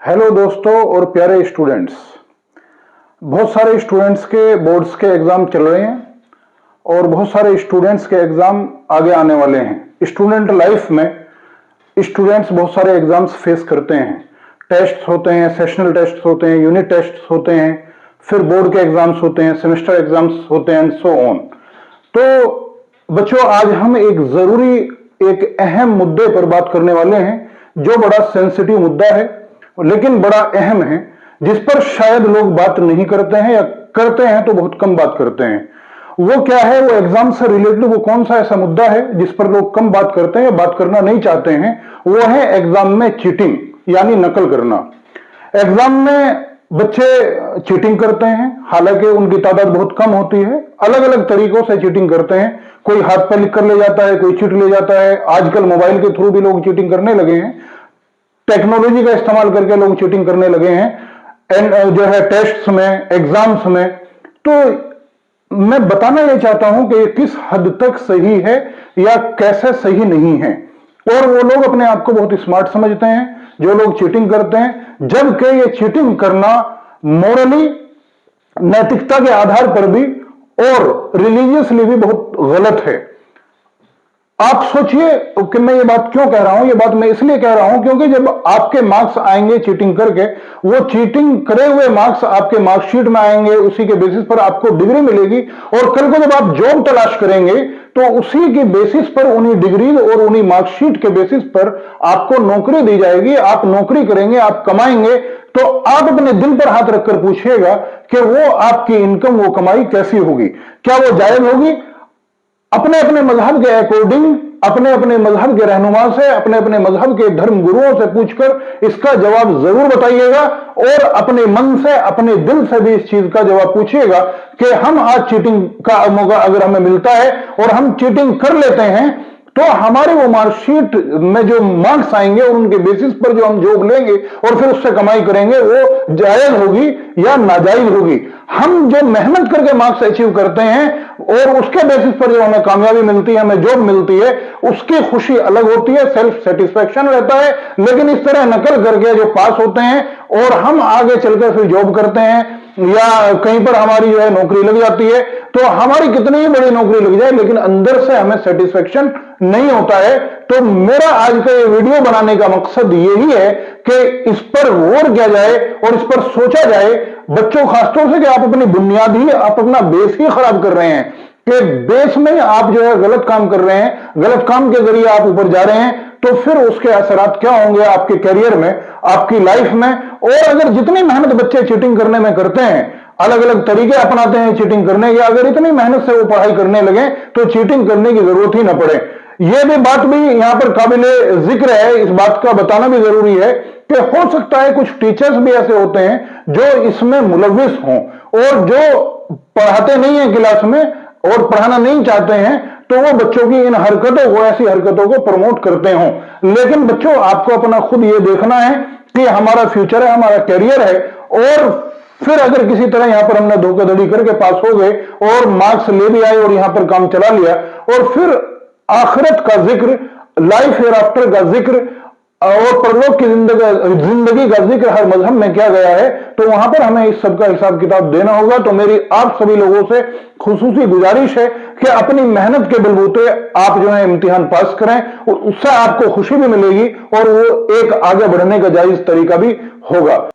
Hello दोस्तों और प्यारे स्टूडेंट्स। बहुत सारे स्टूडेंट्स के बोर्ड्स के एग्जाम चल रहे हैं और बहुत सारे स्टूडेंट्स के एग्जाम आगे आने वाले हैं। स्टूडेंट लाइफ में स्टूडेंट्स बहुत सारे एग्जाम्स फेस करते हैं। टेस्ट होते हैं, सेशनल टेस्ट होते हैं, यूनिट टेस्ट होते हैं, फिर बोर्ड के एग्जाम्स होते हैं, सेमेस्टर एग्जाम्स होते हैं एंड सो ऑन। तो बच्चों, आज हम एक अहम मुद्दे पर बात करने वाले हैं जो बड़ा सेंसिटिव मुद्दा है लेकिन बड़ा अहम है, जिस पर शायद लोग बात नहीं करते हैं या करते हैं तो बहुत कम बात करते हैं। वो क्या है? वो एग्जाम से रिलेटेड वो कौन सा ऐसा मुद्दा है जिस पर लोग कम बात करते हैं या बात करना नहीं चाहते हैं? वो है एग्जाम में चीटिंग यानी नकल करना। एग्जाम में बच्चे चीटिंग करते हैं, हालांकि उनकी तादाद बहुत कम होती है। अलग अलग तरीकों से चीटिंग करते हैं। कोई हाथ पे लिख कर ले जाता है, कोई चिट ले जाता है। आजकल मोबाइल के थ्रू भी लोग चीटिंग करने लगे हैं। टेक्नोलॉजी का इस्तेमाल करके लोग चीटिंग करने लगे हैं एंड जो है टेस्ट्स में, एग्जाम्स में। तो मैं बताना यह चाहता हूं कि किस हद तक सही है या कैसे सही नहीं है। और वो लोग अपने आप को बहुत स्मार्ट समझते हैं जो लोग चीटिंग करते हैं, जबकि ये चीटिंग करना मॉरली, नैतिकता के आधार पर भी और रिलीजियसली भी बहुत गलत है। आप सोचिए कि मैं ये बात क्यों कह रहा हूं। ये बात मैं इसलिए कह रहा हूं क्योंकि जब आपके मार्क्स आएंगे चीटिंग करके, वो चीटिंग करे हुए मार्क्स आपके मार्कशीट में आएंगे, उसी के बेसिस पर आपको डिग्री मिलेगी। और कल को जब आप जॉब तलाश करेंगे तो उसी के बेसिस पर, उन्हीं डिग्री और उन्हीं मार्कशीट के बेसिस पर आपको नौकरी दी जाएगी। आप नौकरी करेंगे, आप कमाएंगे, तो आप अपने दिल पर हाथ रखकर पूछिएगा कि वो आपकी इनकम, वो कमाई कैसी होगी? क्या वो जायज होगी? अपने अपने मजहब के अकॉर्डिंग, अपने अपने मजहब के रहनुमा से, अपने अपने मजहब के धर्म गुरुओं से पूछकर इसका जवाब जरूर बताइएगा। और अपने मन से, अपने दिल से भी इस चीज का जवाब पूछिएगा कि हम आज चीटिंग का मौका अगर हमें मिलता है और हम चीटिंग कर लेते हैं तो हमारे वो मार्कशीट में जो मार्क्स आएंगे और उनके बेसिस पर जो हम जॉब लेंगे और फिर उससे कमाई करेंगे, वो जायज होगी या नाजायज होगी? हम जो मेहनत करके मार्क्स अचीव करते हैं और उसके बेसिस पर जो हमें कामयाबी मिलती है, हमें जॉब मिलती है, उसकी खुशी अलग होती है, सेल्फ सेटिस्फेक्शन रहता है। लेकिन इस तरह नकल करके जो पास होते हैं और हम आगे चलकर फिर जॉब करते हैं या कहीं पर हमारी जो है नौकरी लग जाती है, तो हमारी कितनी ही बड़ी नौकरी लग जाए लेकिन अंदर से हमें सेटिस्फेक्शन नहीं होता है। तो मेरा आज का ये वीडियो बनाने का मकसद यही है कि इस पर गौर किया जाए और इस पर सोचा जाए, बच्चों खासतौर से, कि आप अपनी बुनियाद ही, आप अपना बेस ही खराब कर रहे हैं, कि बेस में आप जो है गलत काम कर रहे हैं, गलत काम के जरिए आप ऊपर जा रहे हैं। तो फिर उसके असरात क्या होंगे आपके करियर में, आपकी लाइफ में? और अगर जितनी मेहनत बच्चे चीटिंग करने में करते हैं, अलग अलग तरीके अपनाते हैं चीटिंग करने के, अगर इतनी मेहनत से वो पढ़ाई करने लगे तो चीटिंग करने की जरूरत ही ना पड़े। यह भी बात भी यहां पर काबिले जिक्र है, इस बात का बताना भी जरूरी है कि हो सकता है कुछ टीचर्स भी ऐसे होते हैं जो इसमें मुलविस हों और जो पढ़ाते नहीं है क्लास में और पढ़ाना नहीं चाहते हैं, तो वो बच्चों की इन हरकतों को, ऐसी हरकतों को प्रमोट करते हों। लेकिन बच्चों, आपको अपना खुद ये देखना है कि हमारा फ्यूचर है, हमारा कैरियर है। और फिर अगर किसी तरह यहां पर हमने धोखाधड़ी करके पास हो गए और मार्क्स ले भी आए और यहां पर काम चला लिया, और फिर आखिरत का जिक्र, लाइफ हेयर आफ्टर का जिक्र और परलोक की जिंदगी का जिक्र हर मजहब में किया गया है, तो वहां पर हमें इस सब का हिसाब किताब देना होगा। तो मेरी आप सभी लोगों से खुसूसी गुजारिश है कि अपनी मेहनत के बलबूते आप जो है इम्तिहान पास करें, उससे आपको खुशी भी मिलेगी और वो एक आगे बढ़ने का जायज तरीका भी होगा।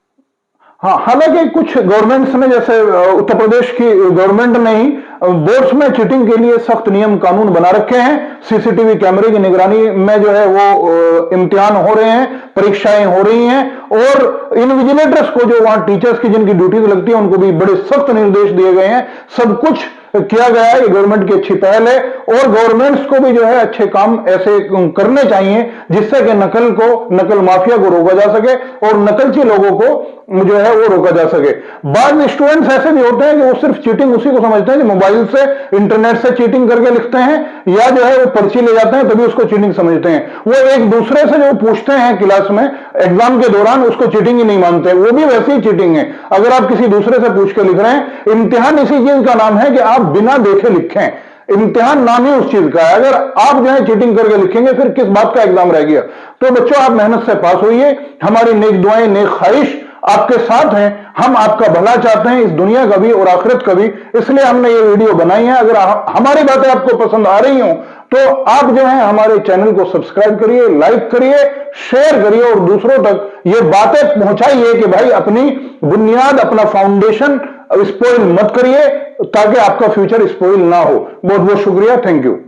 हाँ, हालांकि कुछ गवर्नमेंट्स ने, जैसे उत्तर प्रदेश की गवर्नमेंट ने ही बोर्ड्स में चीटिंग के लिए सख्त नियम कानून बना रखे हैं। सीसीटीवी कैमरे की निगरानी में जो है वो इम्तिहान हो रहे हैं, परीक्षाएं हो रही हैं, और इन्विजिलेटर्स को, जो वहां टीचर्स की जिनकी ड्यूटीज लगती है, उनको भी बड़े सख्त निर्देश दिए गए हैं। सब कुछ किया गया है, ये गवर्नमेंट की अच्छी पहल है। और गवर्नमेंट्स को भी जो है अच्छे काम ऐसे करने चाहिए जिससे कि नकल माफिया को रोका जा सके और नकलची लोगों को जो है वो रोका जा सके। बाद में स्टूडेंट्स ऐसे भी होते हैं कि वो सिर्फ चीटिंग उसी को समझते हैं कि मोबाइल से, इंटरनेट से चीटिंग करके लिखते हैं, या जो है वो पर्ची ले जाते हैं तभी उसको चीटिंग समझते हैं। वो एक दूसरे से जो पूछते हैं क्लास में एग्जाम के दौरान, उसको चीटिंग ही नहीं मानते, वो भी वैसी ही चीटिंग है। अगर आप किसी दूसरे से पूछ के लिख रहे हैं, इम्तिहान इसी चीज का नाम है कि आप बिना देखे लिखें। इम्तिहान नाम ही उस चीज का है। अगर आप जो है चीटिंग करके लिखेंगे फिर किस बात का एग्जाम रह गया। तो बच्चों आप मेहनत से पास होइए, हमारी नेक दुआएं नेक ख्वाहिश आपके साथ हैं, हम आपका भला चाहते हैं इस दुनिया का भी और आखिरत का भी, इसलिए हमने ये वीडियो बनाई है। अगर हमारी बातें आपको पसंद आ रही हो तो आप जो है हमारे चैनल को सब्सक्राइब करिए, लाइक करिए, शेयर करिए और दूसरों तक ये बातें पहुंचाइए कि भाई अपनी बुनियाद, अपना फाउंडेशन स्पॉइल मत करिए ताकि आपका फ्यूचर स्पॉइल ना हो। बहुत बहुत शुक्रिया, थैंक यू।